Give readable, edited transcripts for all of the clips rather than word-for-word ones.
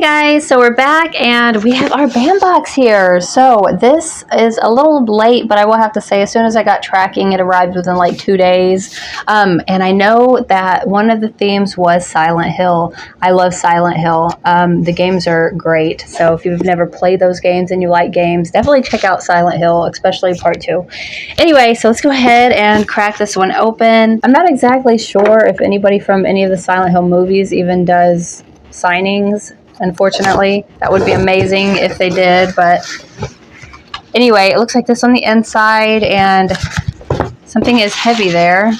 Guys, so we're back and we have our band box here. So this is a little late, but I will have to say as soon as I got tracking, it arrived within like 2 days. And I know that one of the themes was Silent Hill. I love Silent Hill. The games are great. So if you've never played those games and you like games, definitely check out Silent Hill, especially part 2. Anyway, so let's go ahead and crack this one open. I'm not exactly sure if anybody from any of the Silent Hill movies even does signings. Unfortunately, that would be amazing if they did, but anyway, it looks like this on the inside, and something is heavy there.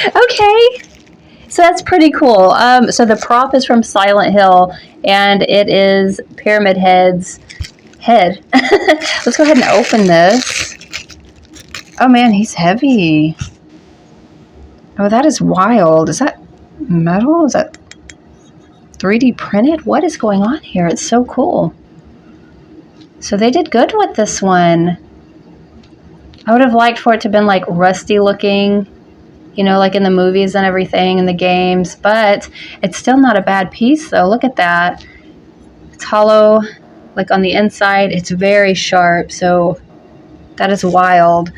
Okay, so that's pretty cool. So the prop is from Silent Hill, and it is Pyramid Head's head. Let's go ahead and open this. Oh man, he's heavy. Oh, that is wild. Is that metal? Is that 3D printed? What is going on here? It's so cool. So they did good with this one. I would have liked for it to have been like rusty looking, you know, like in the movies and everything in the games, but it's still not a bad piece though. Look at that. It's hollow, like on the inside. It's very sharp, so that is wild.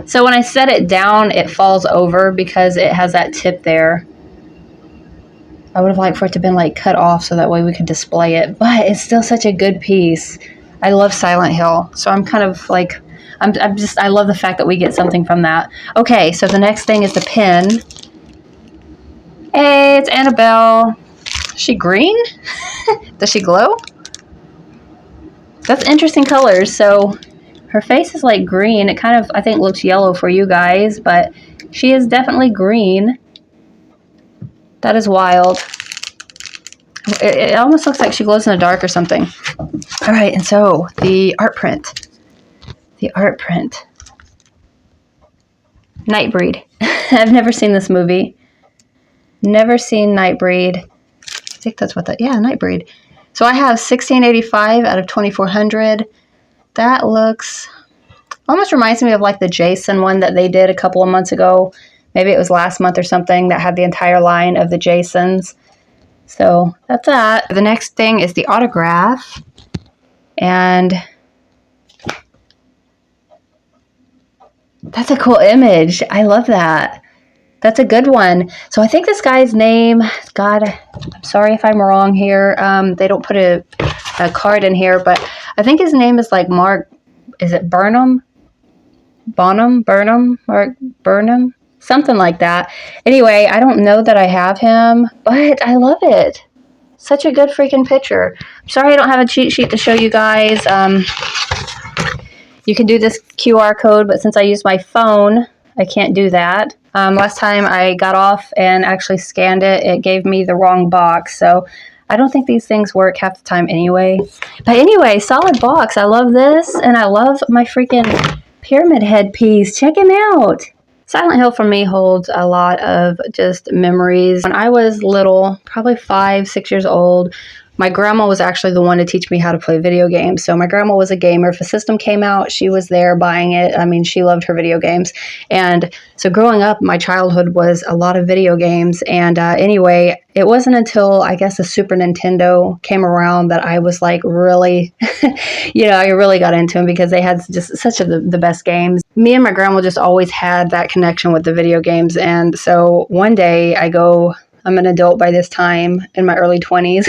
So when I set it down, it falls over because it has that tip there. I would have liked for it to have been like cut off so that way we could display it, but it's still such a good piece. I love Silent Hill, so I'm kind of like, I love the fact that we get something from that. Okay, so the next thing is the pin. Hey, it's Annabelle. Is she green? Does she glow? That's interesting colors. So her face is like green. It kind of, I think, looks yellow for you guys, but she is definitely green. That is wild. It almost looks like she glows in the dark or something. All right, and so the art print. The art print. Nightbreed. I've never seen this movie. Never seen Nightbreed. I think that's what that, yeah, Nightbreed. So I have 1685 out of 2400. That looks, almost reminds me of like the Jason one that they did a couple of months ago. Maybe it was last month or something that had the entire line of the Jasons. So that's that. The next thing is the autograph. And that's a cool image. I love that. That's a good one. So I think this guy's name, God, I'm sorry if I'm wrong here. They don't put a card in here, but I think his name is like Mark, is it Burnham? Mark Burnham? Something like that. Anyway, I don't know that I have him, but I love it. Such a good freaking picture. I'm sorry I don't have a cheat sheet to show you guys. You can do this QR code, but since I use my phone, I can't do that. Last time I got off and actually scanned it, it gave me the wrong box. So I don't think these things work half the time anyway. But anyway, solid box. I love this, and I love my freaking Pyramid Head piece. Check him out. Silent Hill for me holds a lot of just memories. When I was little, probably 5, 6 years old, my grandma was actually the one to teach me how to play video games. So my grandma was a gamer. If a system came out, she was there buying it. I mean, she loved her video games. And so growing up, my childhood was a lot of video games. And anyway, it wasn't until, I guess, the Super Nintendo came around that I was like really, I really got into them because they had just such the best games. Me and my grandma just always had that connection with the video games. And so one day I'm an adult by this time, in my early 20s,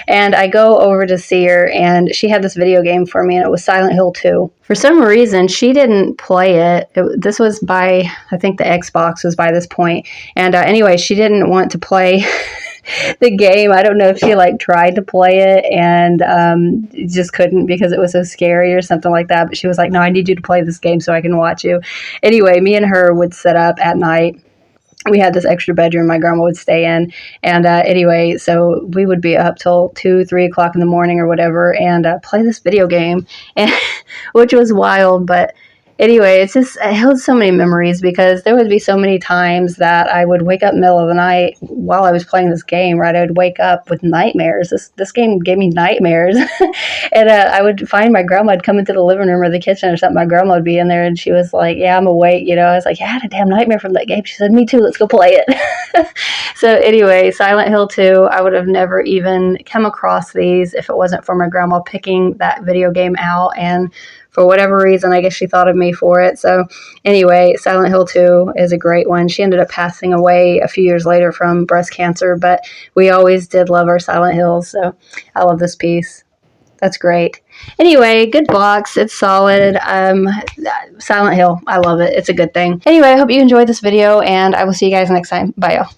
and I go over to see her, and she had this video game for me, and it was Silent Hill 2. For some reason, she didn't play it. This was by, I think the Xbox was by this point, and anyway, she didn't want to play the game. I don't know if she like tried to play it and just couldn't because it was so scary or something like that, but she was like, no, I need you to play this game so I can watch you. Anyway, me and her would set up at night. We had this extra bedroom my grandma would stay in. And anyway, so we would be up till 2, 3 o'clock in the morning or whatever and play this video game, and which was wild. But Anyway, it held so many memories because there would be so many times that I would wake up middle of the night while I was playing this game, right? I would wake up with nightmares. This game gave me nightmares. And I would find my grandma would come into the living room or the kitchen or something. My grandma would be in there and she was like, yeah, I'm awake. I was like, yeah, I had a damn nightmare from that game. She said, me too. Let's go play it. So anyway, Silent Hill 2, I would have never even come across these if it wasn't for my grandma picking that video game out. And for whatever reason, I guess she thought of me for it. So anyway, Silent Hill 2 is a great one. She ended up passing away a few years later from breast cancer, but we always did love our Silent Hills. So I love this piece. That's great. Anyway, good box. It's solid. Silent Hill. I love it. It's a good thing. Anyway, I hope you enjoyed this video, and I will see you guys next time. Bye, y'all.